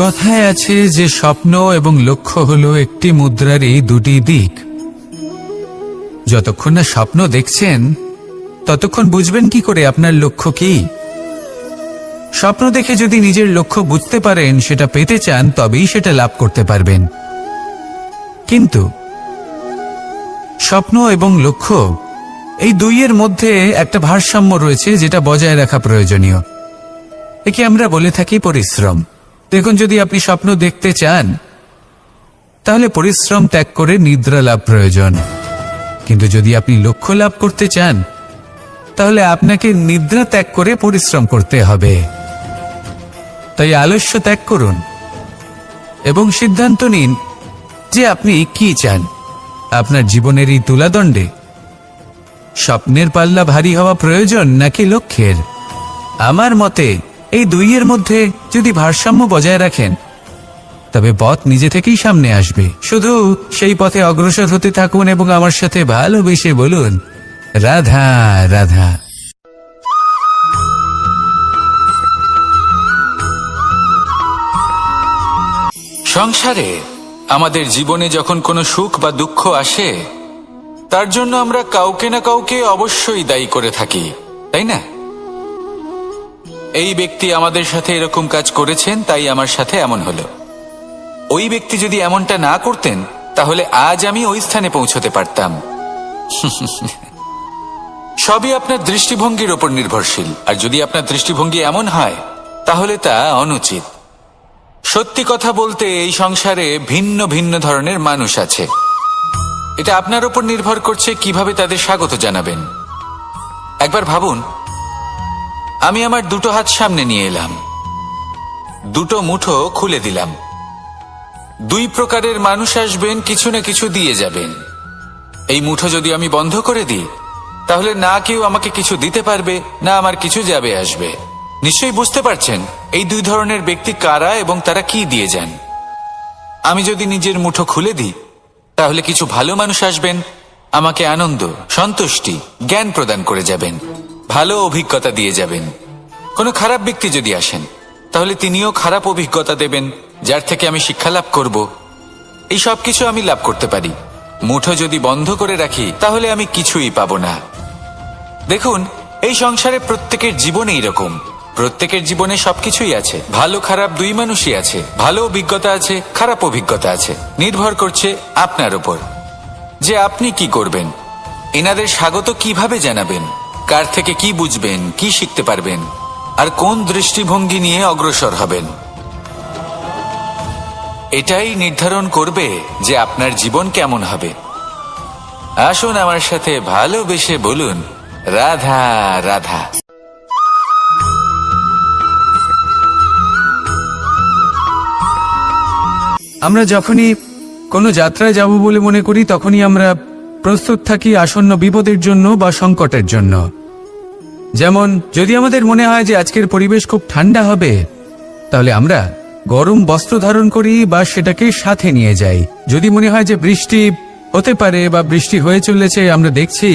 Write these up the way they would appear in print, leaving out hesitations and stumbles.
কথায় আছে যে স্বপ্ন এবং লক্ষ্য হলো একটি মুদ্রারই দুটি দিক। যতক্ষণ না স্বপ্ন দেখছেন ততক্ষণ বুঝবেন কি করে আপনার লক্ষ্য কি। স্বপ্ন দেখে যদি নিজের লক্ষ্য বুঝতে পারেন, সেটা পেতে চান, তবেই সেটা লাভ করতে পারবেন। কিন্তু স্বপ্ন এবং লক্ষ্য এই দুইয়ের মধ্যে একটা ভারসাম্য রয়েছে, যেটা বজায় রাখা প্রয়োজনীয়। একে আমরা বলে থাকি পরিশ্রম। দেখুন, যদি আপনি স্বপ্ন দেখতে চান তাহলে পরিশ্রম ত্যাগ করে নিদ্রা লাভ প্রয়োজন। কিন্তু যদি আপনি লক্ষ্য লাভ করতে চান তাহলে আপনাকে নিদ্রা ত্যাগ করে পরিশ্রম করতে হবে। তাই আলস্য ত্যাগ করুন এবং সিদ্ধান্ত নিন যে আপনি কি চান। আপনার জীবনের এই তুলাদণ্ডে স্বপ্নের পাল্লা ভারী হওয়া প্রয়োজন নাকি লক্ষ্যের? আমার মতে এই দুইয়ের মধ্যে যদি ভারসাম্য বজায় রাখেন তবে পথ নিজে থেকেই সামনে আসবে। শুধু সেই পথে অগ্রসর হতে থাকুন এবং আমার সাথে ভালোবেসে বলুন, রাধা রাধা। সংসারে আমাদের জীবনে যখন কোনো সুখ বা দুঃখ আসে, তার জন্য আমরা কাউকে না কাউকে অবশ্যই দায়ী করে থাকি, তাই না? এই ব্যক্তি আমাদের সাথে এরকম কাজ করেছেন, তাই আমার সাথে এমন হলো। ওই ব্যক্তি যদি এমনটা না করতেন তাহলে আজ আমি ওই স্থানে পৌঁছতে পারতাম। সবই আপনার দৃষ্টিভঙ্গির উপর নির্ভরশীল। আর যদি আপনার দৃষ্টিভঙ্গি এমন হয় তাহলে তা অনুচিত। সত্যি কথা বলতে এই সংসারে ভিন্ন ভিন্ন ধরনের মানুষ আছে। এটা আপনার উপর নির্ভর করছে কিভাবে তাদের স্বাগত জানাবেন। একবার ভাবুন, আমি আমার দুটো হাত সামনে নিয়ে এলাম, দুটো মুঠো খুলে দিলাম। দুই প্রকারের মানুষ আসবেন, কিছু না কিছু দিয়ে যাবেন। এই মুঠো যদি আমি বন্ধ করে দিই তাহলে না কেউ আমাকে কিছু দিতে পারবে, না আমার কিছু যাবে আসবে। নিশ্চয়ই বুঝতে পারছেন এই দুই ধরনের ব্যক্তি কারা এবং তারা কি দিয়ে যান। আমি যদি নিজের মুঠো খুলে দিই তাহলে কিছু ভালো মানুষ আসবেন, আমাকে আনন্দ, সন্তুষ্টি, জ্ঞান প্রদান করে যাবেন, ভালো অভিজ্ঞতা দিয়ে যাবেন। কোনো খারাপ ব্যক্তি যদি আসেন তাহলে তিনিও খারাপ অভিজ্ঞতা দেবেন, যার থেকে আমি শিক্ষা লাভ করব। এই সব কিছু আমি লাভ করতে পারি। মুঠো যদি বন্ধ করে রাখি তাহলে আমি কিছুই পাবো না। দেখুন, এই সংসারে প্রত্যেকের জীবনে এরকম। প্রত্যেকের জীবনে সবকিছুই আছে, ভালো খারাপ দুই মানুষই আছে। ভালো অভিজ্ঞতা আছে, খারাপ অভিজ্ঞতা আছে। নির্ভর করছে আপনার উপর যে আপনি কি করবেন, এনাদের স্বাগত কিভাবে জানাবেন, কার থেকে কি বুঝবেন, কি শিখতে পারবেন, আর কোন দৃষ্টিভঙ্গি নিয়ে অগ্রসর হবেন। এটাই নির্ধারণ করবে যে আপনার জীবন কেমন হবে। আসুন আমার সাথে ভালোবেসে বলুন, রাধা রাধা। আমরা যখনই কোনো যাত্রায় যাব বলে মনে করি তখনই আমরা প্রস্তুত থাকি আসন্ন বিপদের জন্য বা সংকটের জন্য। যেমন যদি আমাদের মনে হয় যে আজকের পরিবেশ খুব ঠান্ডা হবে তাহলে আমরা গরম বস্ত্র ধারণ করি বা সেটাকে সাথে নিয়ে যাই। যদি মনে হয় যে বৃষ্টি হতে পারে বা বৃষ্টি হয়ে চলেছে, আমরা দেখছি,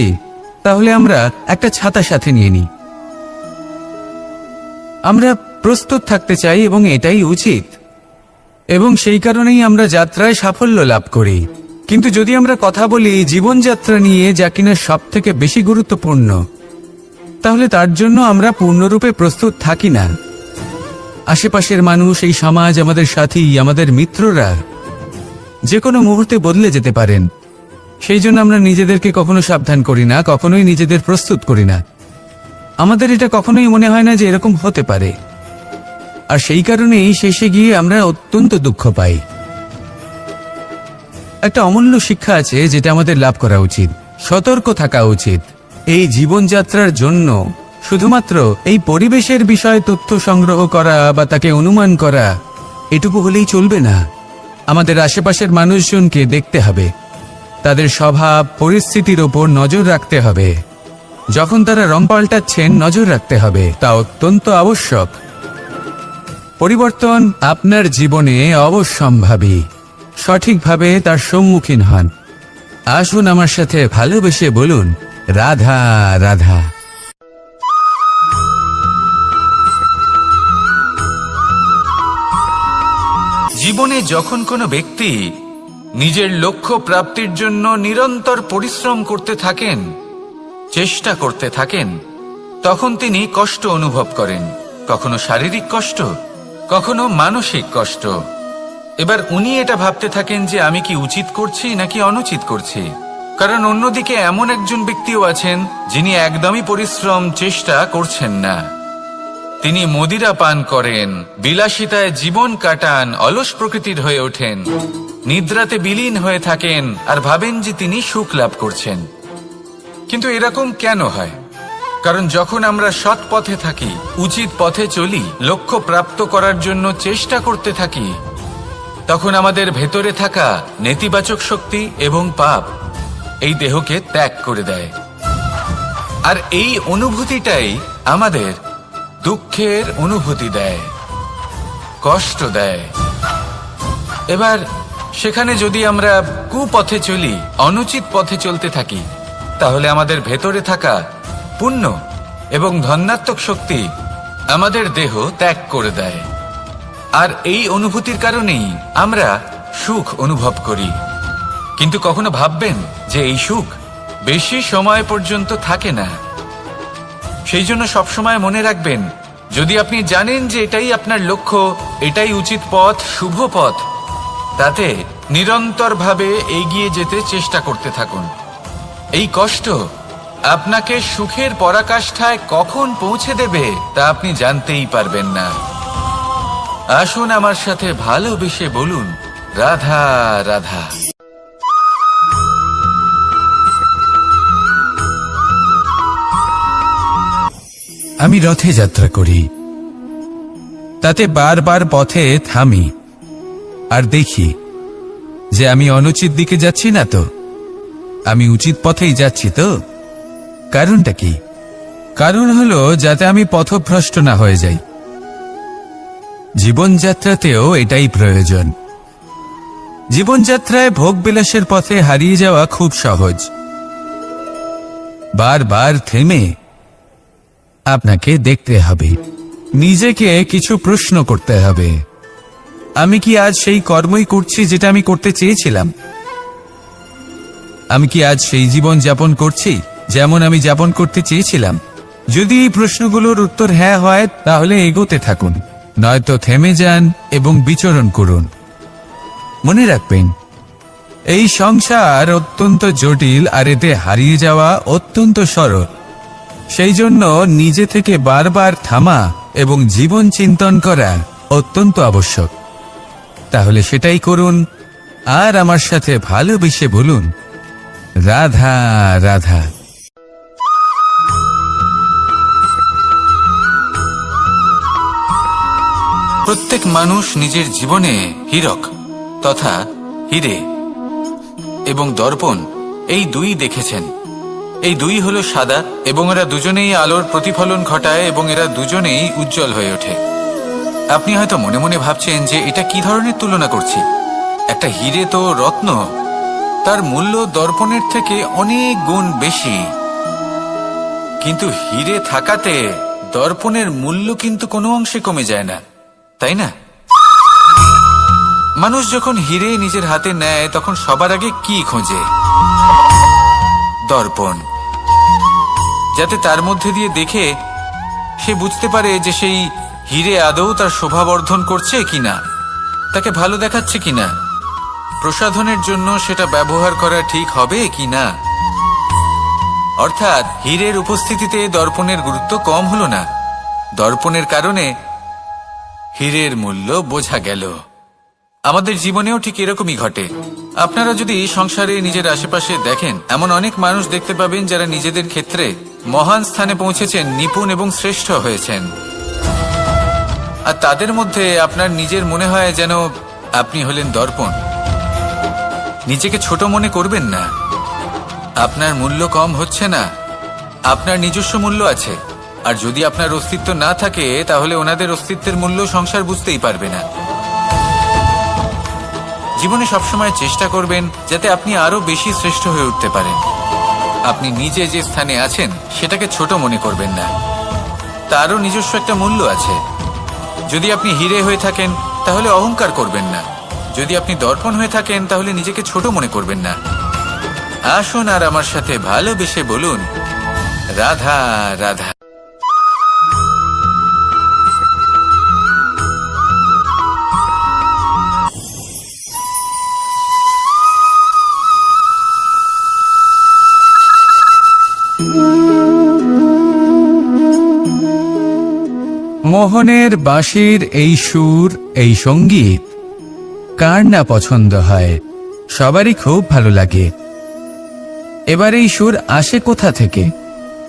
তাহলে আমরা একটা ছাতা সাথে নিয়ে নিই। আমরা প্রস্তুত থাকতে চাই এবং এটাই উচিত, এবং সেই কারণেই আমরা যাত্রায় সাফল্য লাভ করি। কিন্তু যদি আমরা কথা বলি জীবনযাত্রা নিয়ে, যা কিনা সব থেকে বেশি গুরুত্বপূর্ণ, তাহলে তার জন্য আমরা পূর্ণরূপে প্রস্তুত থাকি না। আশেপাশের মানুষ, এই সমাজ, আমাদের সাথী, আমাদের মিত্ররা যে কোনো মুহূর্তে বদলে যেতে পারেন। সেই জন্য আমরা নিজেদেরকে কখনো সাবধান করি না, কখনোই নিজেদের প্রস্তুত করি না। আমাদের এটা কখনোই মনে হয় না যে এরকম হতে পারে, আর সেই কারণেই শেষে গিয়ে আমরা অত্যন্ত দুঃখ পাই। একটা অমূল্য শিক্ষা আছে যেটা আমাদের লাভ করা উচিত, সতর্ক থাকা উচিত। এই জীবনযাত্রার জন্য শুধুমাত্র এই পরিবেশের বিষয়ে তথ্য সংগ্রহ করা বা তাকে অনুমান করা এটুকু হলেই চলবে না। আমাদের আশেপাশের মানুষজনকে দেখতে হবে, তাদের স্বভাব পরিস্থিতির ওপর নজর রাখতে হবে। যখন তারা রং পাল্টাচ্ছেন নজর রাখতে হবে, তা অত্যন্ত আবশ্যক। পরিবর্তন আপনার জীবনে অবশ্যম্ভাবী, সঠিকভাবে তার সম্মুখীন হন। আসুন আমার সাথে ভালোবেসে বলুন, রাধা রাধা। জীবনে যখন কোনো ব্যক্তি নিজের লক্ষ্য প্রাপ্তির জন্য নিরন্তর পরিশ্রম করতে থাকেন, চেষ্টা করতে থাকেন, তখন তিনি কষ্ট অনুভব করেন, কখনো শারীরিক কষ্ট, কখনো মানসিক কষ্ট। এবার উনি এটা ভাবতে থাকেন যে আমি কি উচিত করছি নাকি অনুচিত করছি। কারণ অন্যদিকে এমন একজন ব্যক্তিও আছেন যিনি একদমই পরিশ্রম চেষ্টা করছেন না। তিনি মদিরা পান করেন, বিলাসিতায় জীবন কাটান, অলস প্রকৃতির হয়ে ওঠেন, নিদ্রাতে বিলীন হয়ে থাকেন আর ভাবেন যে তিনি সুখ লাভ করছেন। কিন্তু এরকম কেন হয়? কারণ যখন আমরা সৎ পথে থাকি, উচিত পথে চলি, লক্ষ্য প্রাপ্ত করার জন্য চেষ্টা করতে থাকি, তখন আমাদের ভেতরে থাকা নেতিবাচক শক্তি এবং পাপ এই দেহকে ত্যাগ করে দেয়। আর এই অনুভূতিটাই আমাদের দুঃখের অনুভূতি দেয়, কষ্ট দেয়। এবার সেখানে যদি আমরা কুপথে চলি, অনুচিত পথে চলতে থাকি, তাহলে আমাদের ভেতরে থাকা পুণ্য এবং ধনাত্মক শক্তি আমাদের দেহ ত্যাগ করে দেয়। আর এই অনুভূতির কারণেই আমরা সুখ অনুভব করি। কিন্তু কখনো ভাববেন যে এই সুখ বেশি সময় পর্যন্ত থাকে না। সেই জন্য সবসময় মনে রাখবেন, যদি আপনি জানেন যে এটাই আপনার লক্ষ্য, এটাই উচিত পথ, শুভ পথ, তাতে নিরন্তরভাবে এগিয়ে যেতে চেষ্টা করতে থাকুন। এই কষ্ট আপনাকে সুখের পরাকাষ্ঠায় কখন পৌঁছে দেবে তা আপনি জানতেই পারবেন না। আসুন আমার সাথে ভালোবেসে বলুন, রাধা রাধা। আমি রথে যাত্রা করি, তাতে বারবার পথে থামি আর দেখি যে আমি অনুচিত দিকে যাচ্ছি না তো, আমি উচিত পথেই যাচ্ছি তো। কারণটা কি? কারণ হলো যাতে আমি পথভ্রষ্ট না হয়ে যাই। জীবনযাত্রাতেও এটাই প্রয়োজন। জীবনযাত্রায় ভোগবিলাসের পথে হারিয়ে যাওয়া খুব সহজ। বারবার থেমে আপনাকে দেখতে হবে, নিজেকে কিছু প্রশ্ন করতে হবে। আমি কি আজ সেই কর্মই করছি যেটা আমি করতে চেয়েছিলাম? আমি কি আজ সেই জীবন যাপন করছি যেমন আমি যাপন করতে চেয়েছিলাম? যদি এই প্রশ্নগুলোর উত্তর হ্যাঁ হয়, তাহলে এগোতে থাকুন, নয়তো থেমে যান এবং বিচরণ করুন। মনে রাখবেন, এই সংসার অত্যন্ত জটিল আর এতে হারিয়ে যাওয়া অত্যন্ত সরল। সেই জন্য নিজে থেকে বারবার থামা এবং জীবন চিন্তন করা অত্যন্ত আবশ্যক। তাহলে সেটাই করুন আর আমার সাথে ভালোবেসে বলুন, রাধা রাধা। প্রত্যেক মানুষ নিজের জীবনে হীরক তথা হীরে এবং দর্পণ এই দুই দেখেছেন। এই দুই হলো সাদা এবং এরা দুজনেই আলোর প্রতিফলন ঘটায় এবং এরা দুজনেই উজ্জ্বল হয়ে ওঠে। আপনি হয়তো মনে মনে ভাবছেন যে এটা কি ধরনের তুলনা করছি। একটা হীরে তো রত্ন, তার মূল্য দর্পণের থেকে অনেক গুণ বেশি। কিন্তু হীরে থাকাতে দর্পণের মূল্য কিন্তু কোনো অংশে কমে যায় না, তাই না? মানুষ যখন হীরে নিজের হাতে নেয় তখন সবার আগে কি খোঁজে? দর্পণ, যাতে তার মধ্যে দিয়ে দেখে সে বুঝতে পারে যে সেই হীরে আদৌ তার শোভাবর্ধন করছে কিনা, তাকে ভালো দেখাচ্ছে কিনা, প্রসাধনের জন্য সেটা ব্যবহার করা ঠিক হবে কিনা। অর্থাৎ হীরের উপস্থিতিতে দর্পণের গুরুত্ব কম হলো না, দর্পণের কারণে হীরের মূল্য বোঝা গেল। আমাদের জীবনেও ঠিক এরকমই ঘটে। আপনারা যদি সংসারে নিজের আশেপাশে দেখেন, এমন অনেক মানুষ দেখতে পাবেন যারা নিজেদের ক্ষেত্রে মহান স্থানে পৌঁছেছেন, নিপুণ এবং শ্রেষ্ঠ হয়েছেন। আর তাদের মধ্যে আপনার নিজের মনে হয় যেন আপনি হলেন দর্পণ। নিজেকে ছোট মনে করবেন না। আপনার মূল্য কম হচ্ছে না, আপনার নিজস্ব মূল্য আছে। আর যদি আপনার অস্তিত্ব না থাকে, তাহলে ওনাদের অস্তিত্বের মূল্য সংসার বুঝতেই পারবে না। জীবনে সবসময় চেষ্টা করবেন যাতে আপনি আরো বেশি শ্রেষ্ঠ হয়ে উঠতে পারেন। আপনি নিজে যে স্থানে আছেন সেটাকে ছোট মনে করবেন না, তারও নিজস্ব একটা মূল্য আছে। যদি আপনি হীরে হয়ে থাকেন তাহলে অহংকার করবেন না। যদি আপনি দর্পণ হয়ে থাকেন তাহলে নিজেকে ছোট মনে করবেন না। আসুন আর আমার সাথে ভালোবেসে বলুন, রাধা রাধা। মোহনের বাঁশির এই সুর, এই সঙ্গীত কার না পছন্দ হয়, সবারই খুব ভালো লাগে। এবার এই সুর আসে কোথা থেকে?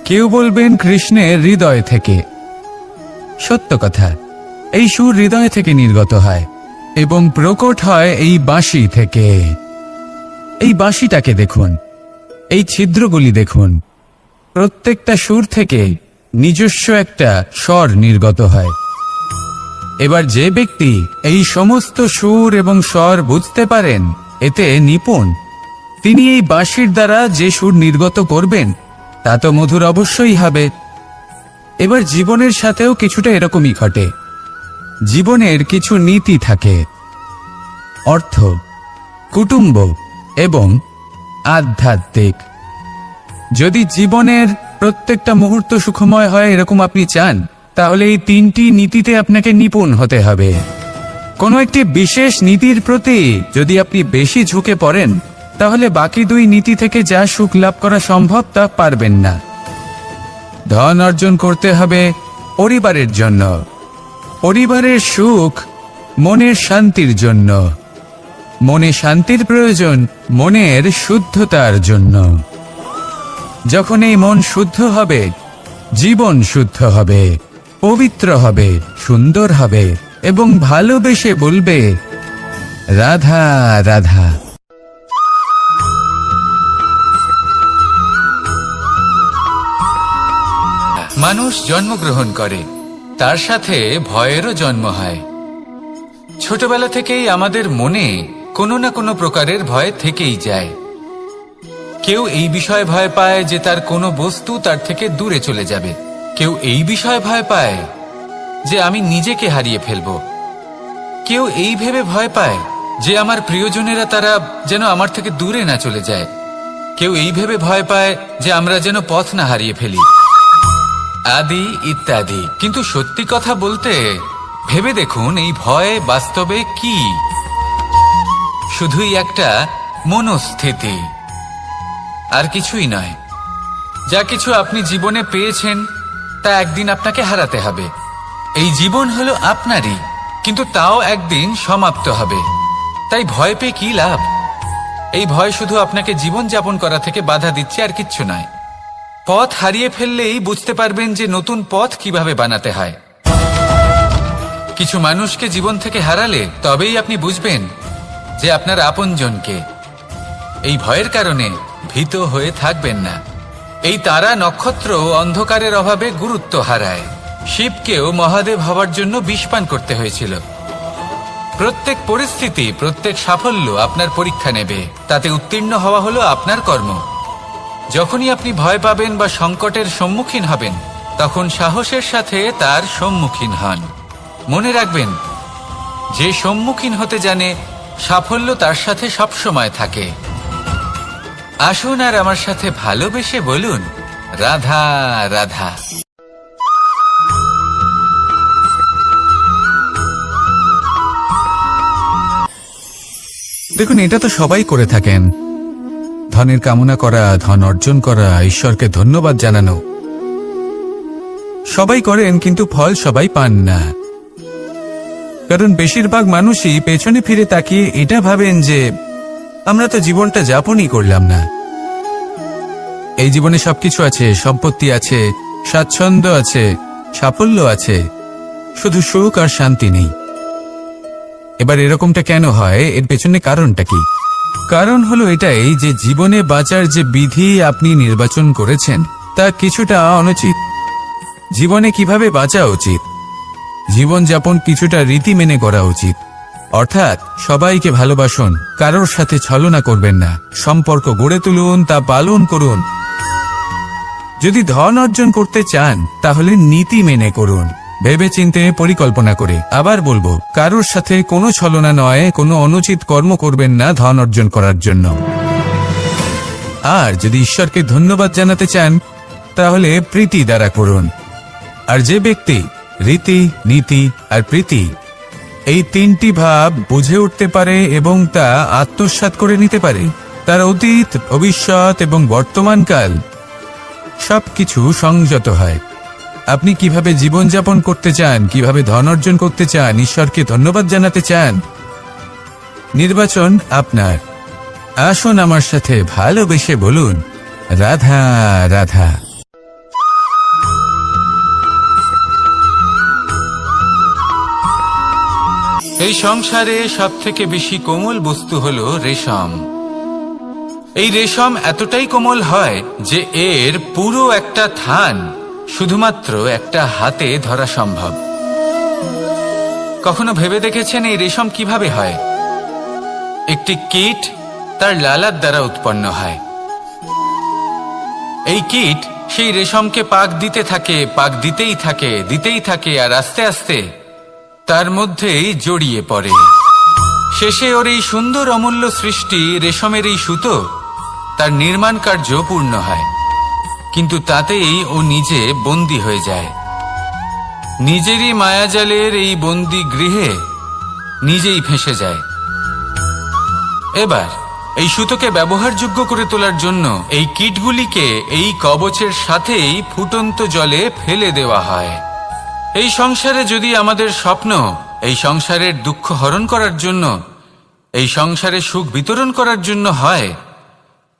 কেউ বলবেন কৃষ্ণের হৃদয় থেকে। সত্য কথা, এই সুর হৃদয় থেকে নির্গত হয় এবং প্রকট হয় এই বাঁশি থেকে। এই বাঁশিটাকে দেখুন, এই ছিদ্রগুলি দেখুন, প্রত্যেকটা সুর থেকে নিজস্ব একটা স্বর নির্গত হয়। এবার যে ব্যক্তি এই সমস্ত সুর এবং স্বর বুঝতে পারেন, এতে নিপুণ, তিনি এই বাঁশির দ্বারা যে সুর নির্গত করবেন তা তো মধুর অবশ্যই হবে। এবার জীবনের সাথেও কিছুটা এরকমই ঘটে। জীবনের কিছু নীতি থাকে, অর্থ, কুটুম্ব এবং আধ্যাত্মিক। যদি জীবনের প্রত্যেকটা মুহূর্ত সুখময় হয় এরকম আপনি চান, তাহলে এই তিনটি নীতিতে আপনাকে নিপুণ হতে হবে। কোনো একটি বিশেষ নীতির প্রতি যদি আপনি বেশি ঝুঁকে পড়েন, তাহলে বাকি দুই নীতি থেকে যা সুখ লাভ করা সম্ভব তা পারবেন না। ধন অর্জন করতে হবে পরিবারের জন্য, পরিবারের সুখ মনের শান্তির জন্য, মনে শান্তির প্রয়োজন মনের শুদ্ধতার জন্য। যখন এই মন শুদ্ধ হবে, জীবন শুদ্ধ হবে, পবিত্র হবে, সুন্দর হবে এবং ভালোবেসে বলবে, রাধা রাধা। মানুষ জন্মগ্রহণ করে, তার সাথে ভয়েরও জন্ম হয়। ছোটবেলা থেকেই আমাদের মনে কোনো না কোনো প্রকারের ভয় থেকেই যায়। কেউ এই বিষয়ে ভয় পায় যে তার কোনো বস্তু তার থেকে দূরে চলে যাবে। কেউ এই বিষয়ে ভয় পায় যে আমি নিজেকে হারিয়ে ফেলব। কেউ এই ভেবে ভয় পায় যে আমার প্রিয়জনেরা তারা যেন আমার থেকে দূরে না চলে যায়। কেউ এই ভেবে ভয় পায় যে আমরা যেন পথ না হারিয়ে ফেলি, আদি ইত্যাদি। কিন্তু সত্যি কথা বলতে, ভেবে দেখুন এই ভয় বাস্তবে কি? শুধুই একটা মনস্থিতি, আর কিছুই নয়। যা কিছু আপনি জীবনে পেয়েছেন তা একদিন আপনাকে হারাতে হবে। এই জীবন হলো আপনারই, কিন্তু তাও একদিন সমাপ্ত হবে। তাই ভয় পেয়ে কি লাভ? এই ভয় শুধু আপনাকে জীবন যাপন করা থেকে বাধা দিচ্ছে, আর কিচ্ছু নয়। পথ হারিয়ে ফেললেই বুঝতে পারবেন যে নতুন পথ কিভাবে বানাতে হয়। কিছু মানুষকে জীবন থেকে হারালে তবেই আপনি বুঝবেন যে আপনার আপনজনকে। এই ভয়ের কারণে ভীত হয়ে থাকবেন না। এই তারা নক্ষত্র অন্ধকারের অভাবে গুরুত্ব হারায়। শিবকেও মহাদেব হওয়ার জন্য বিষপান করতে হয়েছিল। প্রত্যেক পরিস্থিতি, প্রত্যেক সাফল্য আপনার পরীক্ষা নেবে, তাতে উত্তীর্ণ হওয়া হলো আপনার কর্ম। যখনই আপনি ভয় পাবেন বা সংকটের সম্মুখীন হবেন, তখন সাহসের সাথে তার সম্মুখীন হন। মনে রাখবেন, যে সম্মুখীন হতে জানে সাফল্য তার সাথে সবসময় থাকে। আসুন আর আমার সাথে ভালোবেসে বলুন, রাধা রাধা। দেখুন, এটা তো সবাই করে থাকেন। ধনের কামনা করা, ধন অর্জন করা, ঈশ্বরকে ধন্যবাদ জানানো, সবাই করেন, কিন্তু ফল সবাই পান না। কারণ বেশিরভাগ মানুষই পেছনে ফিরে তাকিয়ে এটা ভাবেন যে আমরা তো জীবনটা যাপনই করলাম না। এই জীবনে সবকিছু আছে, সম্পত্তি আছে, স্বাচ্ছন্দ্য আছে, সাফল্য আছে, শুধু সুখ আর শান্তি নেই। এবার এরকমটা কেন হয়? এর পেছনে কারণটা কি? কারণ হলো এটাই যে জীবনে বাঁচার যে বিধি আপনি নির্বাচন করেছেন তা কিছুটা অনুচিত। জীবনে কিভাবে বাঁচা উচিত, জীবনযাপন কিছুটা রীতি মেনে করা উচিত। অর্থাৎ সবাইকে ভালোবাসুন, কারোর সাথে ছলনা করবেন না, সম্পর্ক গড়ে তুলুন, তা পালন করুন। যদি ধন অর্জন করতে চান তাহলে নীতি মেনে করুন, ভেবেচিন্তে পরিকল্পনা করে। আবার বলবো, কারোর সাথে কোনো ছলনা নয়, কোনো অনুচিত কর্ম করবেন না ধন অর্জন করার জন্য। আর যদি ঈশ্বরকে ধন্যবাদ জানাতে চান তাহলে প্রীতি দ্বারা করুন। আর যে ব্যক্তি রীতি, নীতি আর প্রীতি এই তিনটি ভাব বুঝে উঠতে পারে এবং তা আত্মসাৎ করে নিতে পারে, তার অতীত, ভবিষ্যৎ এবং বর্তমানকাল সবকিছু সংযত হয়। আপনি কিভাবে জীবনযাপন করতে চান, কিভাবে ধন অর্জন করতে চান, ঈশ্বরকে ধন্যবাদ জানাতে চান, নির্বাচন আপনার। আসুন আমার সাথে ভালোবেসে বলুন, রাধা রাধা। এই সংসারে সবথেকে বেশি কোমল বস্তু হলো রেশম। এই রেশম এতটাই কোমল হয় যে এর পুরো একটা থান শুধুমাত্র একটা হাতে ধরা সম্ভব। কখনো ভেবে দেখেছেন এই রেশম কিভাবে হয়? একটি কীট তার লালার দ্বারা উৎপন্ন হয়। এই কীট সেই রেশমকে পাক দিতে থাকে, পাক দিতেই থাকে আর আস্তে আস্তে তার মধ্যেই জড়িয়ে পড়ে। শেষে ওর এই সুন্দর অমূল্য সৃষ্টি রেশমের এই সুতো তার নির্মাণ কার্য পূর্ণ হয়, কিন্তু তাতেই ও নিজে বন্দী হয়ে যায়। নিজেরই মায়াজালের এই বন্দী গৃহে নিজেই ফেঁসে যায়। এবার এই সুতোকে ব্যবহারযোগ্য করে তোলার জন্য এই কীটগুলিকে এই কবচের সাথেই ফুটন্ত জলে ফেলে দেওয়া হয়। এই সংসারে যদি আমাদের স্বপ্ন এই সংসারের দুঃখ হরণ করার জন্য, এই সংসারে সুখ বিতরণ করার জন্য হয়,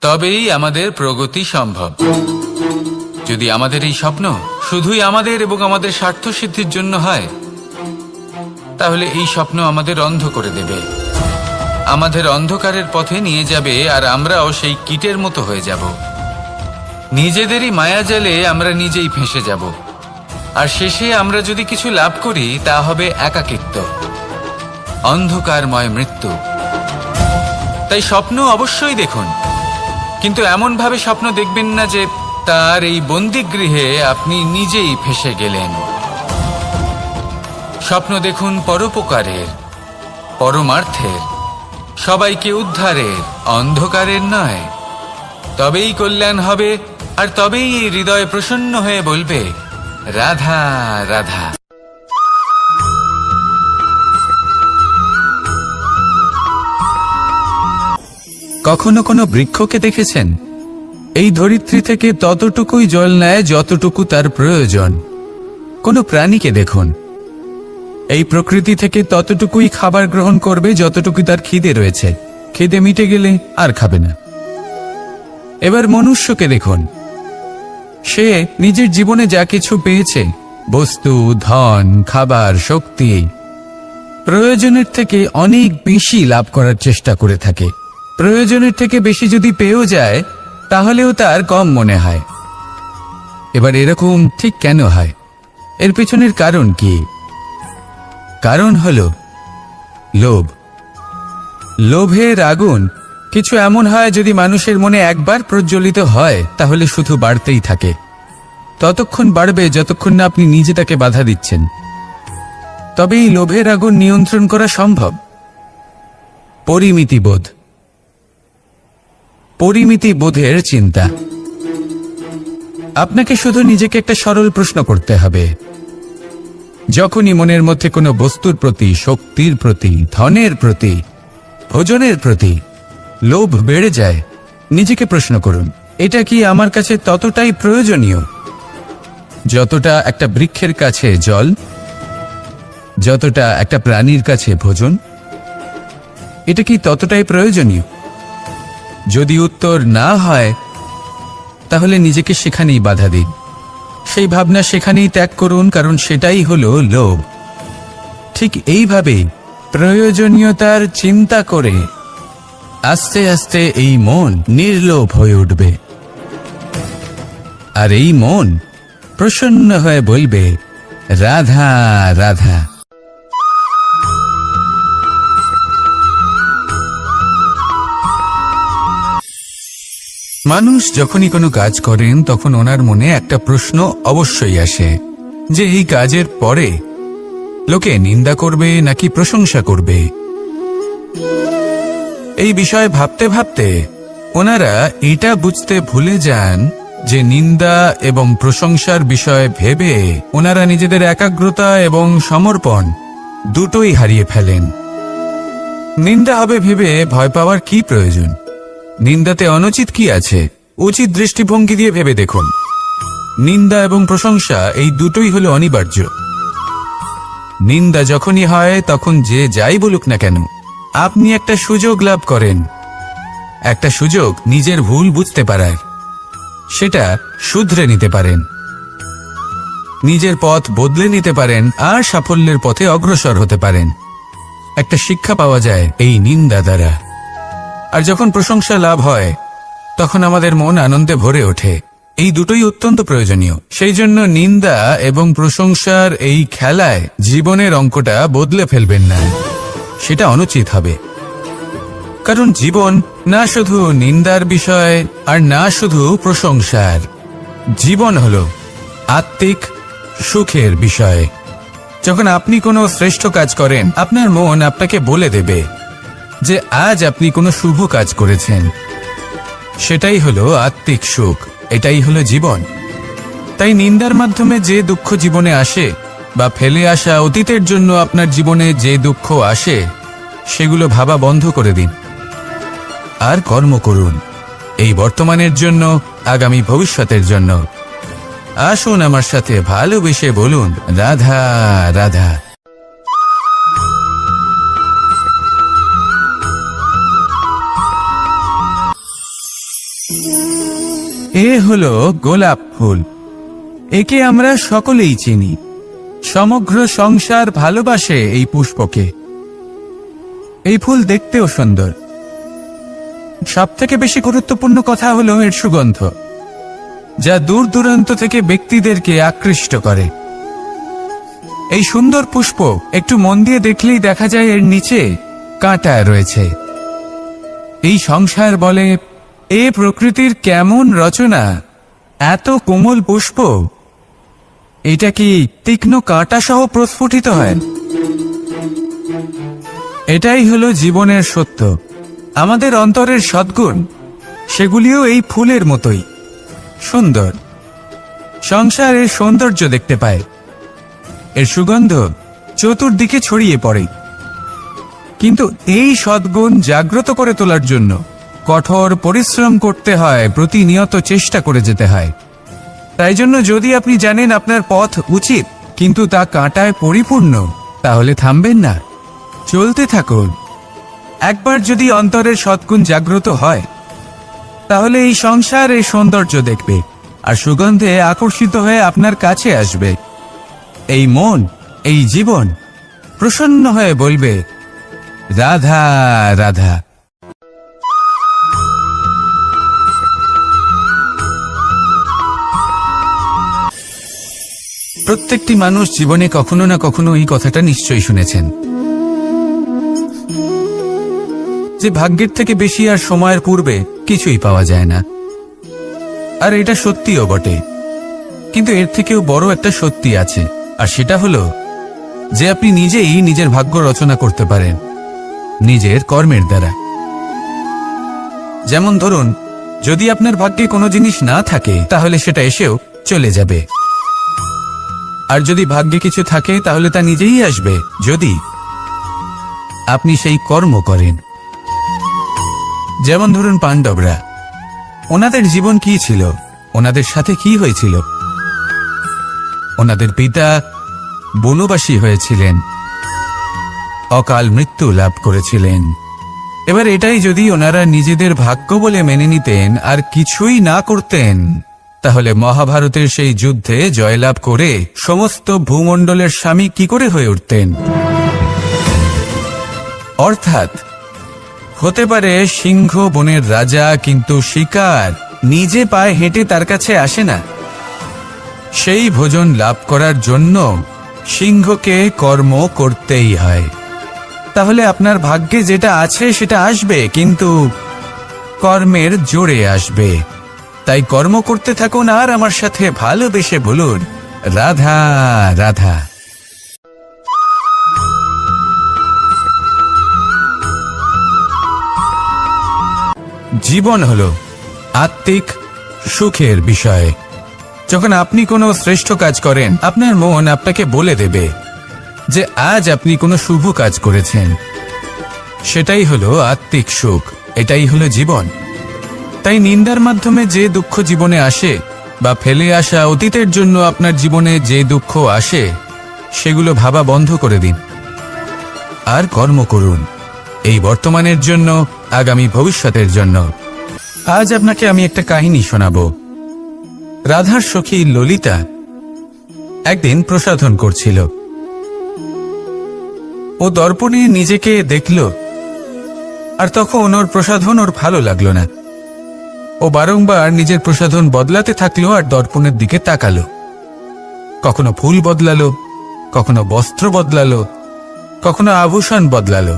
তবেই আমাদের প্রগতি সম্ভব। যদি আমাদের এই স্বপ্ন শুধুই আমাদের এবং আমাদের স্বার্থ সিদ্ধির জন্য হয়, তাহলে এই স্বপ্ন আমাদের অন্ধ করে দেবে, আমাদের অন্ধকারের পথে নিয়ে যাবে, আর আমরাও সেই কীটের মতো হয়ে যাব। নিজেদেরই মায়াজালে আমরা নিজেই ফেঁসে যাব, আর শেষে আমরা যদি কিছু লাভ করি তা হবে একাকিত্ব, অন্ধকারময় মৃত্যু। তাই স্বপ্ন অবশ্যই দেখুন, কিন্তু এমন ভাবে স্বপ্ন দেখবেন না যে তার এই বন্দিগৃহে আপনি নিজেই ফেঁসে গেলেন। স্বপ্ন দেখুন পরোপকারের, পরমার্থের, সবাইকে উদ্ধারের, অন্ধকারের নয়। তবেই কল্যাণ হবে, আর তবেই এই হৃদয় প্রসন্ন হয়ে বলবে, রাধা রাধা। কখনো কোনো বৃক্ষকে দেখেছেন? এই ধরিত্রী থেকে ততটুকুই জল নেয় যতটুকু তার প্রয়োজন। কোনো প্রাণীকে দেখুন, এই প্রকৃতি থেকে ততটুকুই খাবার গ্রহণ করবে যতটুকু তার খিদে রয়েছে। খিদে মিটে গেলে আর খাবে না। এবার মনুষ্যকে দেখুন, সে নিজের জীবনে যা কিছু পেয়েছে, বস্তু, ধন, খাবার, শক্তি, প্রয়োজনের থেকে অনেক বেশি লাভ করার চেষ্টা করে থাকে। প্রয়োজনের থেকে বেশি যদি পেয়েও যায় তাহলেও তার কম মনে হয়। এবার এরকম ঠিক কেন হয়? এর পেছনের কারণ কি? কারণ হলো লোভ। লোভের আগুন কিছু এমন হয়, যদি মানুষের মনে একবার প্রজ্বলিত হয় তাহলে শুধু বাড়তেই থাকে। ততক্ষণ বাড়বে যতক্ষণ না আপনি নিজে তাকে বাধা দিচ্ছেন। তবে এই লোভের আগুন নিয়ন্ত্রণ করা সম্ভব। পরিমিতিবোধ, পরিমিতিবোধের চিন্তা। আপনাকে শুধু নিজেকে একটা সরল প্রশ্ন করতে হবে। যখনই মনের মধ্যে কোনো বস্তুর প্রতি, শক্তির প্রতি, ধনের প্রতি, ভোজনের প্রতি লোভ বেড়ে যায়, নিজেকে প্রশ্ন করুন, এটা কি আমার কাছে ততটাই প্রয়োজনীয় যতটা একটা বৃক্ষের কাছে জল, যতটা একটা প্রাণীর কাছে ভোজন? এটা কি ততটাই প্রয়োজনীয়? যদি উত্তর না হয় তাহলে নিজেকে সেখানেই বাধা দিন। সেই ভাবনা সেখানেই ত্যাগ করুন, কারণ সেটাই হলো লোভ। ঠিক এইভাবেই প্রয়োজনীয়তার চিন্তা করে আস্তে আস্তে এই মন নির্লোভ হয়ে উঠবে, আর এই মন প্রসন্ন হয়ে বলবে, রাধা রাধা। মানুষ যখনই কোনো কাজ করেন তখন ওনার মনে একটা প্রশ্ন অবশ্যই আসে, যে এই কাজের পরে লোকে নিন্দা করবে নাকি প্রশংসা করবে। এই বিষয়ে ভাবতে ভাবতে ওনারা এটা বুঝতে ভুলে যান যে নিন্দা এবং প্রশংসার বিষয়ে ভেবে ওনারা নিজেদের একাগ্রতা এবং সমর্পণ দুটোই হারিয়ে ফেলেন। নিন্দা হবে ভেবে ভয় পাওয়ার কি প্রয়োজন? নিন্দাতে অনুচিত কি আছে? উচিত দৃষ্টিভঙ্গি দিয়ে ভেবে দেখুন। নিন্দা এবং প্রশংসা এই দুটোই হলো অনিবার্য। নিন্দা যখনই হয় তখন যে যাই বলুক না কেন, আপনি একটা সুযোগ লাভ করেন, একটা সুযোগ নিজের ভুল বুঝতে পারার, সেটা শুধরে নিতে পারেন, নিজের পথ বদলে নিতে পারেন আর সাফল্যের পথে অগ্রসর হতে পারেন। একটা শিক্ষা পাওয়া যায় এই নিন্দা দ্বারা। আর যখন প্রশংসা লাভ হয় তখন আমাদের মন আনন্দে ভরে ওঠে। এই দুটোই অত্যন্ত প্রয়োজনীয়। সেই জন্য নিন্দা এবং প্রশংসার এই খেলায় জীবনের অঙ্কটা বদলে ফেলবেন না, সেটা অনুচিত হবে। কারণ জীবন না শুধু নিন্দার বিষয় আর না শুধু প্রশংসার, জীবন হলো আত্মিক সুখের বিষয়। যখন আপনি কোনো শ্রেষ্ঠ কাজ করেন, আপনার মন আপনাকে বলে দেবে যে আজ আপনি কোনো শুভ কাজ করেছেন। সেটাই হলো আত্মিক সুখ, এটাই হলো জীবন। তাই নিন্দার মাধ্যমে যে দুঃখ জীবনে আসে বা ফেলে আসা অতীতের জন্য আপনার জীবনে যে দুঃখ আসে, সেগুলো ভাবা বন্ধ করে দিন আর কর্ম করুন এই বর্তমানের জন্য, আগামী ভবিষ্যতের জন্য। আসুন আমার সাথে ভালোবেসে বলুন, রাধা রাধা। এ হলো গোলাপ ফুল। একে আমরা সকলেই চিনি। সমগ্র সংসার ভালোবাসে এই পুষ্পকে। এই ফুল দেখতেও সুন্দর। সবথেকে বেশি গুরুত্বপূর্ণ কথা হলো এর সুগন্ধ, যা দূর দূরান্ত থেকে ব্যক্তিদেরকে আকৃষ্ট করে। এই সুন্দর পুষ্প একটু মন দিয়ে দেখলেই দেখা যায় এর নিচে কাঁটা রয়েছে। এই সংসার বলে, এ প্রকৃতির কেমন রচনা, এত কোমল পুষ্প, এটা কি তীক্ষ্ণ কাঁটা সহ প্রস্ফুটিত হয়? এটাই হলো জীবনের সত্য। আমাদের অন্তরের সদ্গুণ, সেগুলিও এই ফুলের মতোই সুন্দর। সংসারের সৌন্দর্য দেখতে পায়, এর সুগন্ধ চতুর্দিকে ছড়িয়ে পড়ে। কিন্তু এই সদ্গুণ জাগ্রত করে তোলার জন্য কঠোর পরিশ্রম করতে হয়, প্রতিনিয়ত চেষ্টা করে যেতে হয়। তাই জন্য যদি আপনি জানেন আপনার পথ উচিত কিন্তু তা কাঁটায় পরিপূর্ণ, তাহলে থামবেন না, চলতে থাকুন। একবার যদি অন্তরের সদ্গুণ জাগ্রত হয়, তাহলে এই সংসার এই সৌন্দর্য দেখবে আর সুগন্ধে আকর্ষিত হয়ে আপনার কাছে আসবে। এই মন, এই জীবন প্রসন্ন হয়ে বলবে, রাধা রাধা। প্রত্যেকটি মানুষ জীবনে কখনো না কখনো এই কথাটা নিশ্চয়ই শুনেছেন যে ভাগ্যের থেকে বেশি আর সময়ের পূর্বে কিছুই পাওয়া যায় না। আর এটা সত্যিও বটে, কিন্তু এর থেকেও বড় একটা সত্যি আছে, আর সেটা হলো যে আপনি নিজেই নিজের ভাগ্য রচনা করতে পারেন নিজের কর্মের দ্বারা। যেমন ধরুন, যদি আপনার ভাগ্যে কোনো জিনিস না থাকে তাহলে সেটা এসেও চলে যাবে, আর যদি ভাগ্যে কিছু থাকে তাহলে তা নিজেই আসবে, যদি আপনি সেই কর্ম করেন। যেমন ধরুন পাণ্ডবরা, ওনাদের জীবন কি ছিল, ওনাদের সাথে কি হয়েছিল? ওনাদের পিতা বনবাসী হয়েছিলেন, অকাল মৃত্যু লাভ করেছিলেন। এবার এটাই যদি ওনারা নিজেদের ভাগ্য বলে মেনে নিতেন আর কিছুই না করতেন, তাহলে মহাভারতের সেই যুদ্ধে জয়লাভ করে সমস্ত ভূমণ্ডলের স্বামী কি করে হয়ে উঠতেন? অর্থাৎ হতে পারে সিংহ বনের রাজা, কিন্তু শিকার নিজে পায়ে হেঁটে তার কাছে আসে না। সেই ভোজন লাভ করার জন্য সিংহকে কর্ম করতেই হয়। তাহলে আপনার ভাগ্যে যেটা আছে সেটা আসবে, কিন্তু কর্মের জোরে আসবে। তাই কর্ম করতে থাকুন আর আমার সাথে ভালোবেসে বলুন, রাধা রাধা। জীবন হলো আত্মিক সুখের বিষয়। যখন আপনি কোনো শ্রেষ্ঠ কাজ করেন, আপনার মন আপনাকে বলে দেবে যে আজ আপনি কোনো শুভ কাজ করেছেন। সেটাই হলো আত্মিক সুখ, এটাই হলো জীবন। তাই নিন্দার মাধ্যমে যে দুঃখ জীবনে আসে বা ফেলে আসা অতীতের জন্য আপনার জীবনে যে দুঃখ আসে, সেগুলো ভাবা বন্ধ করে দিন আর কর্ম করুন এই বর্তমানের জন্য, আগামী ভবিষ্যতের জন্য। আজ আপনাকে আমি একটা কাহিনী শোনাবো। রাধার সখী ললিতা একদিন প্রসাধন করছিল। ও দর্পণে নিজেকে দেখল, আর তখন ওর প্রসাধন ওর ভালো লাগলো না। ও বারংবার নিজের প্রসাধন বদলাতে থাকলো আর দর্পণের দিকে তাকালো। কখনো ফুল বদলালো, কখনো বস্ত্র বদলালো, কখনো আভূষণ বদলালো,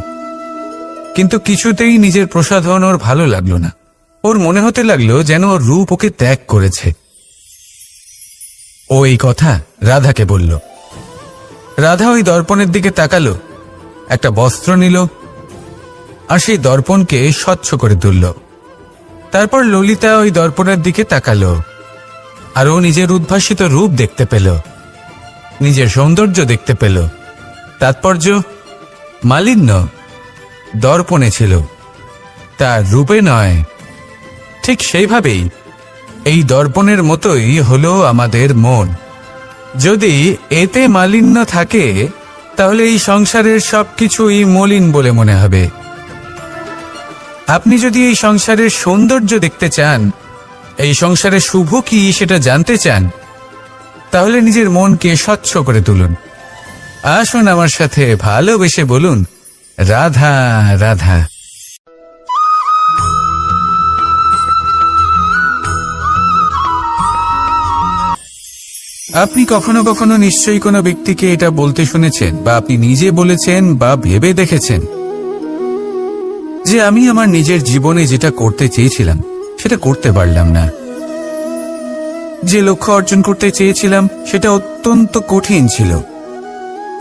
কিন্তু কিছুতেই নিজের প্রসাধন ওর ভালো লাগলো না। ওর মনে হতে লাগলো যেন ওর রূপ ওকে ত্যাগ করেছে। ও এই কথা রাধাকে বলল। রাধা ওই দর্পণের দিকে তাকালো, একটা বস্ত্র নিল আর সেই দর্পণকে স্বচ্ছ করে তুলল। তারপর ললিতা ওই দর্পণের দিকে তাকালো আর ও নিজের উদ্ভাসিত রূপ দেখতে পেল, নিজের সৌন্দর্য দেখতে পেল। তাৎপর্য মালিন্য দর্পণে ছিল, তার রূপে নয়। ঠিক সেইভাবেই এই দর্পণের মতোই হলো আমাদের মন। যদি এতে মালিন্য থাকে তাহলে এই সংসারের সবকিছুই মলিন বলে মনে হবে। আপনি যদি এই সংসারের সৌন্দর্য দেখতে চান, এই সংসারে শুভ কি সেটা জানতে চান, তাহলে নিজের মনকে স্বচ্ছ করে তুলুন। আসুন আমার সাথে ভালোবেসে বলুন রাধা রাধা। আপনি কখনো কখনো নিশ্চয়ই কোনো ব্যক্তিকে এটা বলতে শুনেছেন, বা আপনি নিজে বলেছেন বা ভেবে দেখেছেন যে আমি আমার নিজের জীবনে যেটা করতে চেয়েছিলাম সেটা করতে পারলাম না, যে লক্ষ্য অর্জন করতে চেয়েছিলাম সেটা অত্যন্ত কঠিন ছিল,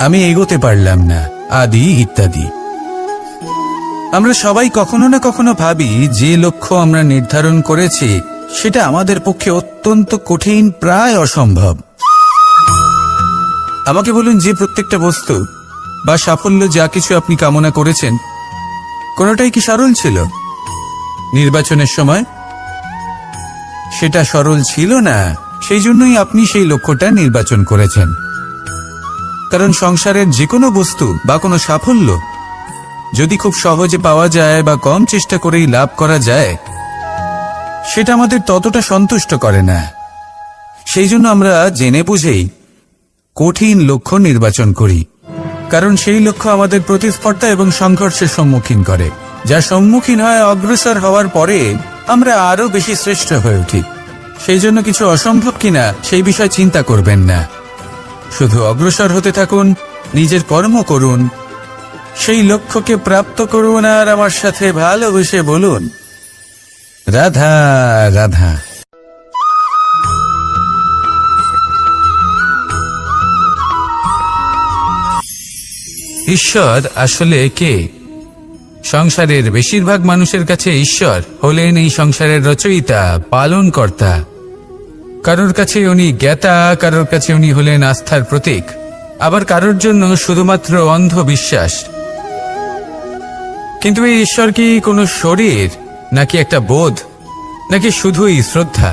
আমি এগোতে পারলাম না, আদি ইত্যাদি। আমরা সবাই কখনো না কখনো ভাবি যে লক্ষ্য আমরা নির্ধারণ করেছি সেটা আমাদের পক্ষে অত্যন্ত কঠিন, প্রায় অসম্ভব। আমাকে বলুন, যে প্রত্যেকটা বস্তু বা সাফল্য যা কিছু আপনি কামনা করেছেন, কোনোটাই কি সরল ছিল? নির্বাচনের সময় সেটা সরল ছিল না, সেই জন্যই আপনি সেই লক্ষ্যটা নির্বাচন করেছেন। কারণ সংসারের যে কোনো বস্তু বা কোনো সাফল্য যদি খুব সহজে পাওয়া যায় বা কম চেষ্টা করেই লাভ করা যায়, সেটা আমাদের ততটা সন্তুষ্ট করে না। সেই জন্য আমরা জেনে বুঝেই কঠিন লক্ষ্য নির্বাচন করি, কারণ সেই লক্ষ্য আমাদের প্রতিস্পর্ধা এবং সংঘর্ষের সম্মুখীন করে, যা সম্মুখীন হয় অগ্রসর হওয়ার পরে আমরা আরো বেশি শ্রেষ্ঠ হয়ে উঠি। সেই জন্য কিছু অসম্ভব কিনা সেই বিষয় চিন্তা করবেন না, শুধু অগ্রসর হতে থাকুন, নিজের কর্ম করুন, সেই লক্ষ্যকে প্রাপ্ত করুন আর আমার সাথে ভালোবেসে বলুন রাধা রাধা। ঈশ্বর আসলে কে? সংসারের বেশিরভাগ মানুষের কাছে ঈশ্বর হলেন এই সংসারের রচয়িতা, পালনকর্তা। কারোর কাছে উনি জ্ঞাতা, কারোর কাছে উনি হলেন আস্থার প্রতীক, আবার কারোর জন্য শুধুমাত্র অন্ধবিশ্বাস। কিন্তু এই ঈশ্বর কি কোনো শরীর, নাকি একটা বোধ, নাকি শুধুই শ্রদ্ধা?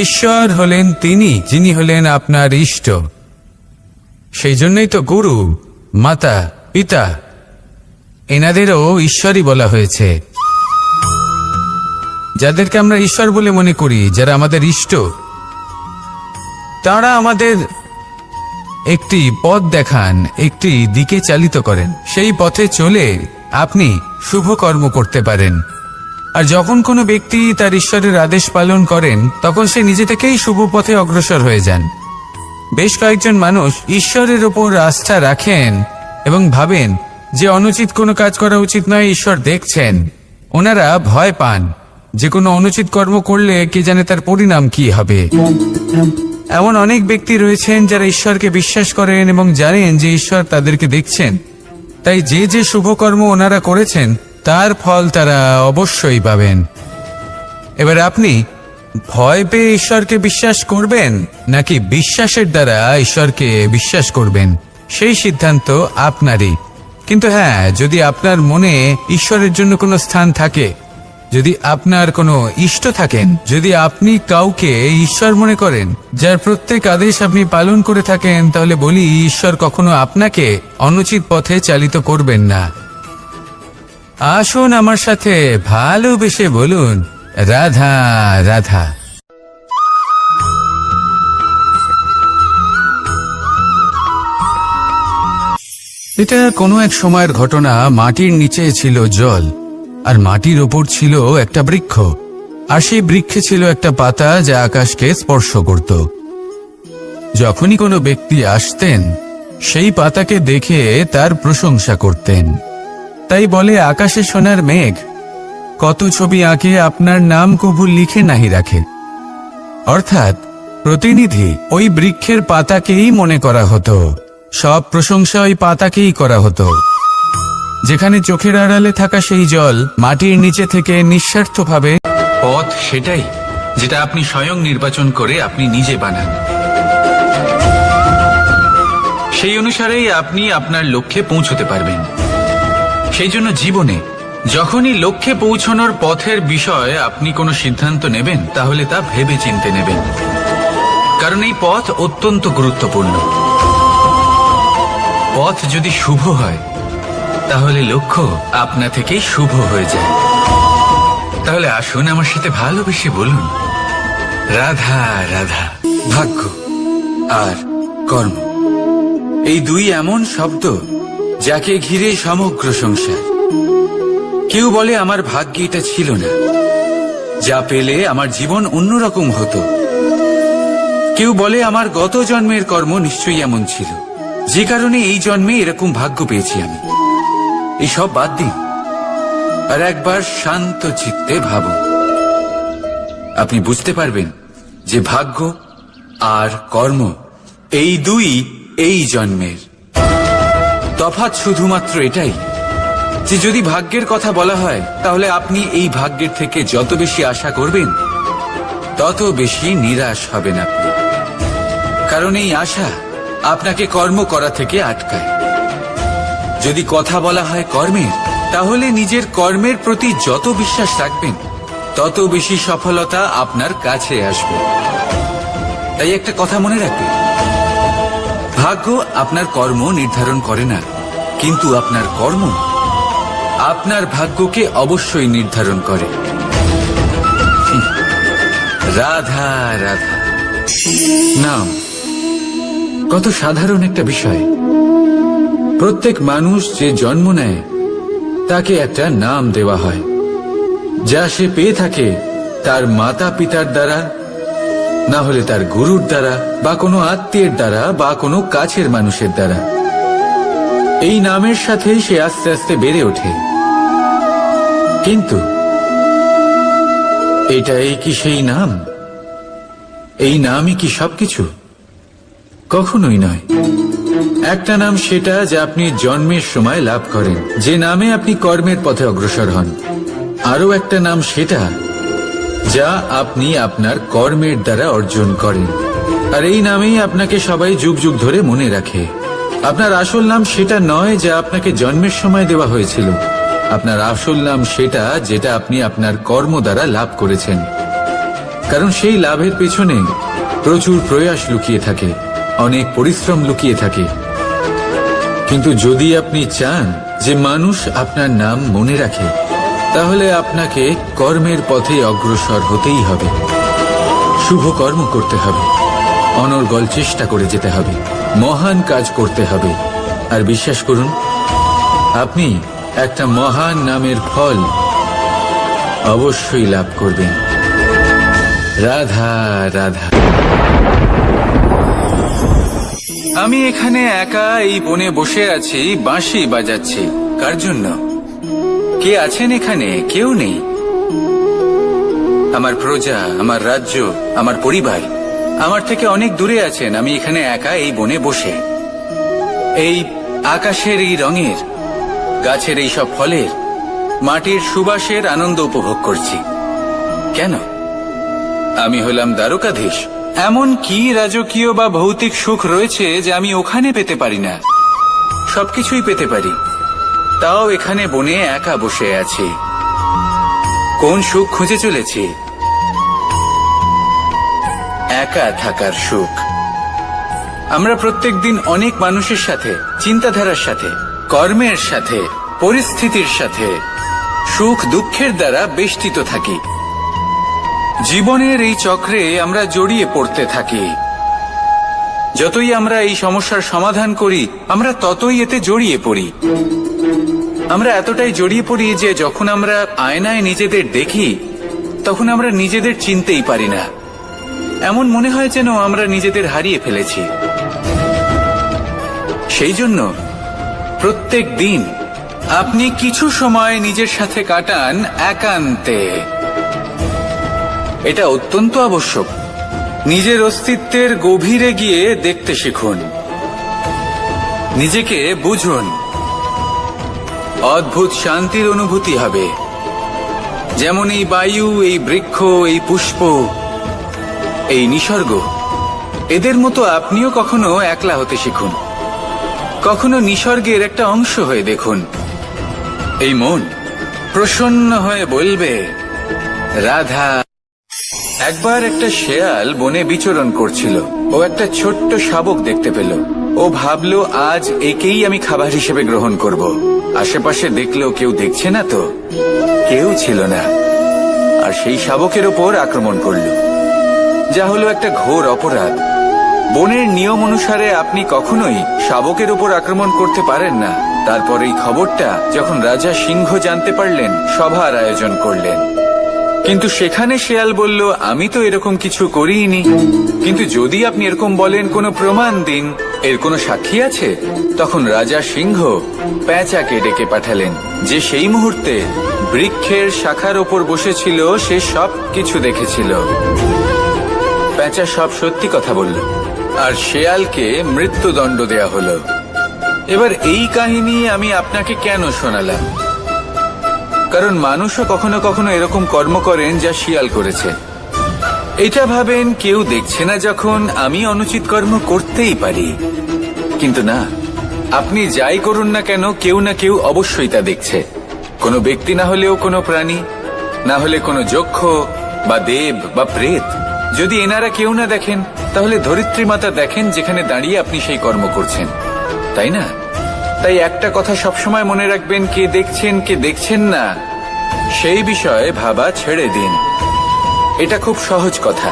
ঈশ্বর হলেন তিনি যিনি হলেন আপনার ইষ্ট। সেই জন্যই তো গুরু, মাতা, পিতা এনাদেরও ঈশ্বরই বলা হয়েছে। যাদেরকে আমরা ঈশ্বর বলে মনে করি, যারা আমাদের ইষ্ট, তারা আমাদের একটি পথ দেখান, একটি দিকে চালিত করেন। সেই পথে চলে আপনি শুভ কর্ম করতে পারেন। আর যখন কোনো ব্যক্তি তার ঈশ্বরের আদেশ পালন করেন, তখন সে নিজে থেকেই শুভ পথে অগ্রসর হয়ে যান। বেশ কয়েকজন মানুষ ঈশ্বরের ওপর আস্থা রাখেন এবং ভাবেন যে অনুচিত কোনো কাজ করা উচিত নয়, ঈশ্বর দেখছেন। ওনারা ভয় পান যে কোনো অনুচিত কর্ম করলে কে জানে তার পরিণাম কি হবে। এমন অনেক ব্যক্তি রয়েছেন যারা ঈশ্বরকে বিশ্বাস করেন এবং জানেন যে ঈশ্বর তাদেরকে দেখছেন, তাই যে যে শুভকর্ম ওনারা করেছেন তার ফল তারা অবশ্যই পাবেন। এবার আপনি ভয় পেয়ে ঈশ্বরকে বিশ্বাস করবেন নাকি বিশ্বাসের দ্বারা ঈশ্বরকে বিশ্বাস করবেন, সেই সিদ্ধান্ত আপনারই। কিন্তু হ্যাঁ, যদি আপনার মনে ঈশ্বরের জন্য কোনো স্থান থাকে, যদি আপনার কোনো ইষ্ট থাকেন, যদি আপনি কাউকে ঈশ্বর মনে করেন যার প্রত্যেক আদেশ আপনি পালন করে থাকেন, তাহলে বলি ঈশ্বর কখনো আপনাকে অনুচিত পথে চালিত করবেন না। আসুন আমার সাথে ভালোবেসে বলুন, রাধা রাধা। এটা কোনো এক সময়ের ঘটনা। মাটির নিচে ছিল জল, আর মাটির ওপর ছিল একটা বৃক্ষ, আর সেই বৃক্ষে ছিল একটা পাতা যা আকাশকে স্পর্শ করত। যখনই কোনো ব্যক্তি আসতেন, সেই পাতাকে দেখে তার প্রশংসা করতেন। তাই বলে, আকাশে সোনার মেঘ কত ছবি আঁকে, আপনার নাম কবু লিখে নাহি রাখে। অর্থাৎ প্রতিনিধি ওই বৃক্ষের পাতাকেই মনে করা হতো, সব প্রশংসা ওই পাতাকেই করা হতো। যেখানে চোখের আড়ালে থাকা সেই জল মাটির নিচে থেকে নিঃস্বার্থভাবে পথ, সেটাই যেটা আপনি স্বয়ং নির্বাচন করে আপনি নিজে বানান। সেই অনুসারেই আপনি আপনার লক্ষ্যে পৌঁছতে পারবেন। সেই জন্য জীবনে যখনই লক্ষ্যে পৌঁছানোর পথের বিষয়ে আপনি কোনো সিদ্ধান্ত নেবেন, তাহলে তা ভেবে চিন্তে নেবেন, কারণ এই পথ অত্যন্ত গুরুত্বপূর্ণ। পথ যদি শুভ হয়, তাহলে লক্ষ্য আপনা থেকেই শুভ হয়ে যায়। তাহলে আসুন আমার সাথে ভালোবেসে বলুন, রাধা রাধা। ভাগ্য আর কর্ম, এই দুই এমন শব্দ যাকে ঘিরে সমগ্র সংসার। কেউ বলে আমার ভাগ্যে এটা ছিল না, যা পেলে আমার জীবন অন্যরকম হতো। কেউ বলে আমার গত জন্মের কর্ম নিশ্চয়ই এমন ছিল, যে কারণে এই জন্মে এরকম ভাগ্য পেয়েছি আমি। এসব বাদ দিন আর একবার শান্ত চিত্তে ভাবুন। আপনি বুঝতে পারবেন যে ভাগ্য আর কর্ম এই দুই এই জন্মের। তফাৎ শুধুমাত্র এটাই যে যদি ভাগ্যের কথা বলা হয়, তাহলে আপনি এই ভাগ্যের থেকে যত বেশি আশা করবেন, তত বেশি নিরাশ হবেন আপনি। কারণ এই আশা আপনাকে কর্ম করা থেকে আটকায়। যদি কথা বলা হয় কর্মের, তাহলে নিজের কর্মের প্রতি যত বিশ্বাস রাখবেন, তত বেশি সফলতা আপনার কাছে আসবে। তাই একটা কথা মনে রাখবেন, ভাগ্য আপনার কর্ম নির্ধারণ করে না, কিন্তু আপনার কর্ম আপনার ভাগ্যকে অবশ্যই নির্ধারণ করে। রাধা রাধা। নাম কত সাধারণ একটা বিষয়। প্রত্যেক মানুষ যে জন্ম নেয়, তাকে একটা নাম দেওয়া হয়, যা সে পেয়ে থাকে তার মাতা পিতার দ্বারা, না হলে তার গুরুর দ্বারা, বা কোনো আত্মীয়ের দ্বারা, বা কোনো কাছের মানুষের দ্বারা। এই নামের সাথেই সে আস্তে আস্তে বেড়ে ওঠে। কিন্তু এটাই কি সেই নাম? এই নামই কি সবকিছু? কখনোই নয়। একটা নাম সেটা যা আপনি জন্মের সময় লাভ করেন, যে নামে আপনি কর্মের পথে অগ্রসর হন। আরও একটা নাম সেটা যা আপনি আপনার কর্মের দ্বারা অর্জন করেন, আর এই নামেই আপনাকে সবাই যুগ যুগ ধরে মনে রাখে। আপনার আসল নাম সেটা নয় যা আপনাকে জন্মের সময় দেওয়া হয়েছিল। আপনার আসল নাম সেটা যেটা আপনি আপনার কর্ম দ্বারা লাভ করেছেন, কারণ সেই লাভের পেছনে প্রচুর প্রয়াস লুকিয়ে থাকে, অনেক পরিশ্রম লুকিয়ে থাকে। কিন্তু যদি আপনি চান যে মানুষ আপনার নাম মনে রাখে, তাহলে আপনাকে কর্মের পথে অগ্রসর হতেই হবে, শুভ কর্ম করতে হবে, অনর্গল চেষ্টা করে যেতে হবে, মহান কাজ করতে হবে। আর বিশ্বাস করুন, আপনি একটা মহান নামের ফল অবশ্যই লাভ করবেন। রাধা রাধা। আমি এখানে একা এই বনে বসে আছি, বাঁশি বাজাচ্ছি। কার জন্য? কে আছেন এখানে? কেউ নেই। আমার প্রজা, আমার রাজ্য, আমার পরিবার, আমার থেকে অনেক দূরে আছেন, আমি এখানে একা এই বনে বসে এই আকাশের এই রঙের, গাছের এই সব ফলের, মাটির সুবাসের আনন্দ উপভোগ করছি। কেন? আমি হলাম দ্বারকাধীশ। এমন কি রাজকীয় বা ভৌতিক সুখ রয়েছে যে আমি ওখানে পেতে পারি না? সবকিছুই পেতে পারি, তাও এখানে বনে একা বসে আছি। কোন সুখ খুঁজে চলেছি? একা থাকার সুখ। আমরা প্রত্যেকদিন অনেক মানুষের সাথে, চিন্তাধারার সাথে, কর্মের সাথে, পরিস্থিতির সাথে, সুখ দুঃখের দ্বারা বেষ্টিত থাকি। জীবনের এই চক্রে আমরা জড়িয়ে পড়তে থাকি। যতই আমরা এই সমস্যার সমাধান করি, আমরা ততই এতে জড়িয়ে পড়ি। আমরা এতটাই জড়িয়ে পড়ি যে যখন আমরা আয়নায় নিজেদের দেখি, তখন আমরা নিজেদের চিনতেই পারি না। এমন মনে হয় যেন আমরা নিজেদের হারিয়ে ফেলেছি। সেই জন্য প্রত্যেক দিন আপনি কিছু সময় নিজের সাথে কাটান একান্তে। এটা অত্যন্ত আবশ্যক। নিজের অস্তিত্বের গভীরে গিয়ে দেখতে শিখুন, নিজেকে বুঝুন। অদ্ভুত শান্তির অনুভূতি হবে। যেমন এই বায়ু, এই বৃক্ষ, এই পুষ্প, এই নিসর্গ, এদের মতো আপনিও কখনো একলা হতে শিখুন। কখনো নিসর্গের একটা অংশ হয়ে দেখুন। এই মন প্রসন্ন হয়ে বলবে, রাধা। একবার একটা শেয়াল বনে বিচরণ করছিল। ও একটা ছোট্ট শাবক দেখতে পেল। ও ভাবলো, আজ একেই আমি খাবার হিসেবে গ্রহণ করব। আশেপাশে দেখলো কেউ দেখছে না তো, কেউ ছিল না। আর সেই শাবকের ওপর আক্রমণ করলো, যা হলো একটা ঘোর অপরাধ। বনের নিয়ম অনুসারে আপনি কখনোই শাবকের উপর আক্রমণ করতে পারেন না। তারপর এই খবরটা যখন রাজা সিংহ জানতে পারলেন, সভার আয়োজন করলেন। কিন্তু সেখানে শেয়াল বলল, আমি তো এরকম কিছু করিনি। কিন্তু যদি আপনি এরকম বলেন, কোনো প্রমাণ দিন, এর কোনো সাক্ষী আছে? তখন রাজা সিংহ পেঁচাকে ডেকে পাঠালেন, যে সেই মুহূর্তে বৃক্ষের শাখার ওপর বসেছিল। সে সব কিছু দেখেছিল। পেঁচা সব সত্যি কথা বলল, আর শেয়ালকে মৃত্যুদণ্ড দেয়া হলো। এবার এই কাহিনী আমি আপনাকে কেন শোনালাম? কারণ মানুষও কখনো কখনো এরকম কর্ম করেন যা শিয়াল করেছে। এটা ভাবেন কেউ দেখছে না, যখন আমি অনুচিত কর্ম করতেই পারি। কিন্তু না, আপনি যাই করুন না কেন, কেউ না কেউ অবশ্যই তা দেখছে। কোনো ব্যক্তি না হলেও কোনো প্রাণী, না হলে কোনো যক্ষ বা দেব বা প্রেত। যদি এনারা কেউ না দেখেন, তাহলে ধরিত্রী মাতা দেখেন, যেখানে দাঁড়িয়ে আপনি সেই কর্ম করছেন, তাই না? তাই একটা কথা সবসময় মনে রাখবেন, কে দেখছেন কে দেখছেন না সেই বিষয়ে ভাবা ছেড়ে দিন। এটা খুব সহজ কথা।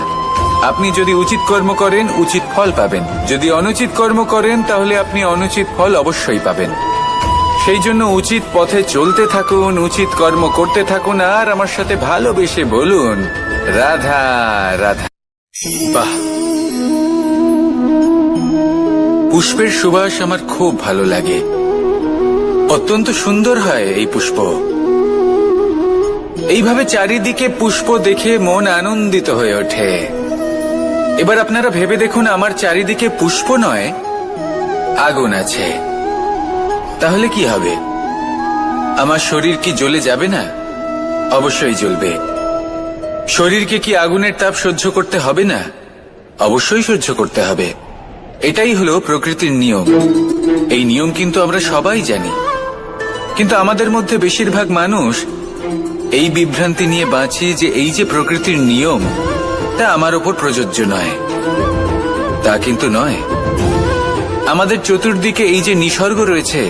আপনি যদি উচিত কর্ম করেন, উচিত ফল পাবেন। যদি অনুচিত কর্ম করেন, তাহলে আপনি অনুচিত ফল অবশ্যই পাবেন। সেই জন্য উচিত পথে চলতে থাকুন, উচিত কর্ম করতে থাকুন, আর আমার সাথে ভালোবেসে বলুন, রাধা রাধা। বাহ, পুষ্পের সুবাস আমার খুব ভালো লাগে। অত্যন্ত সুন্দর হয় এই পুষ্প। এইভাবে চারিদিকে পুষ্প দেখে মন আনন্দিত হয়ে ওঠে। এবার আপনারা ভেবে দেখুন, আমার চারিদিকে পুষ্প নয়, আগুন আছে। তাহলে কি হবে? আমার শরীর কি জ্বলে যাবে না? অবশ্যই জ্বলবে। শরীরকে কি আগুনের তাপ সহ্য করতে হবে না? অবশ্যই সহ্য করতে হবে। এটাই হলো প্রকৃতির নিয়ম। এই নিয়ম কিন্তু আমরা সবাই জানি, কিন্তু আমাদের মধ্যে বেশিরভাগ মানুষ এই বিভ্রান্তি নিয়ে বাঁচি যে এই যে প্রকৃতির নিয়ম, তা আমার ওপর প্রযোজ্য নয়। তা কিন্তু নয়। আমাদের চতুর্দিকে এই যে নিসর্গ রয়েছে,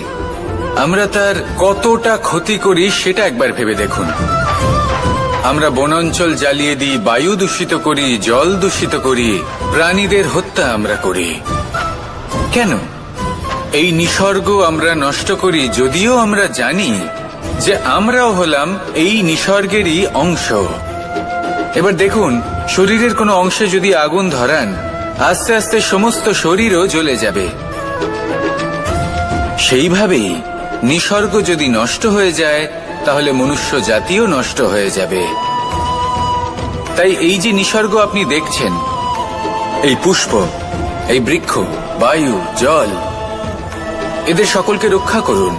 আমরা তার কতটা ক্ষতি করি সেটা একবার ভেবে দেখুন। আমরা বনাঞ্চল জ্বালিয়ে দিই, বায়ু দূষিত করি, জল দূষিত করি, প্রাণীদের হত্যা আমরা করি। কেন? এই নিসর্গ আমরা নষ্ট করি, যদিও আমরা জানি যে আমরাও হলাম এই নিসর্গেরই অংশ। এবার দেখুন, শরীরের কোনো অংশে যদি আগুন ধরান, আস্তে আস্তে সমস্ত শরীরও জ্বলে যাবে। সেইভাবেই নিসর্গ যদি নষ্ট হয়ে যায়, তাহলে মনুষ্য জাতিও নষ্ট হয়ে যাবে। তাই এই যে নিসর্গ আপনি দেখছেন, এই পুষ্প, এই বৃক্ষ, বায়ু, জল, এদের সকলকে রক্ষা করুন।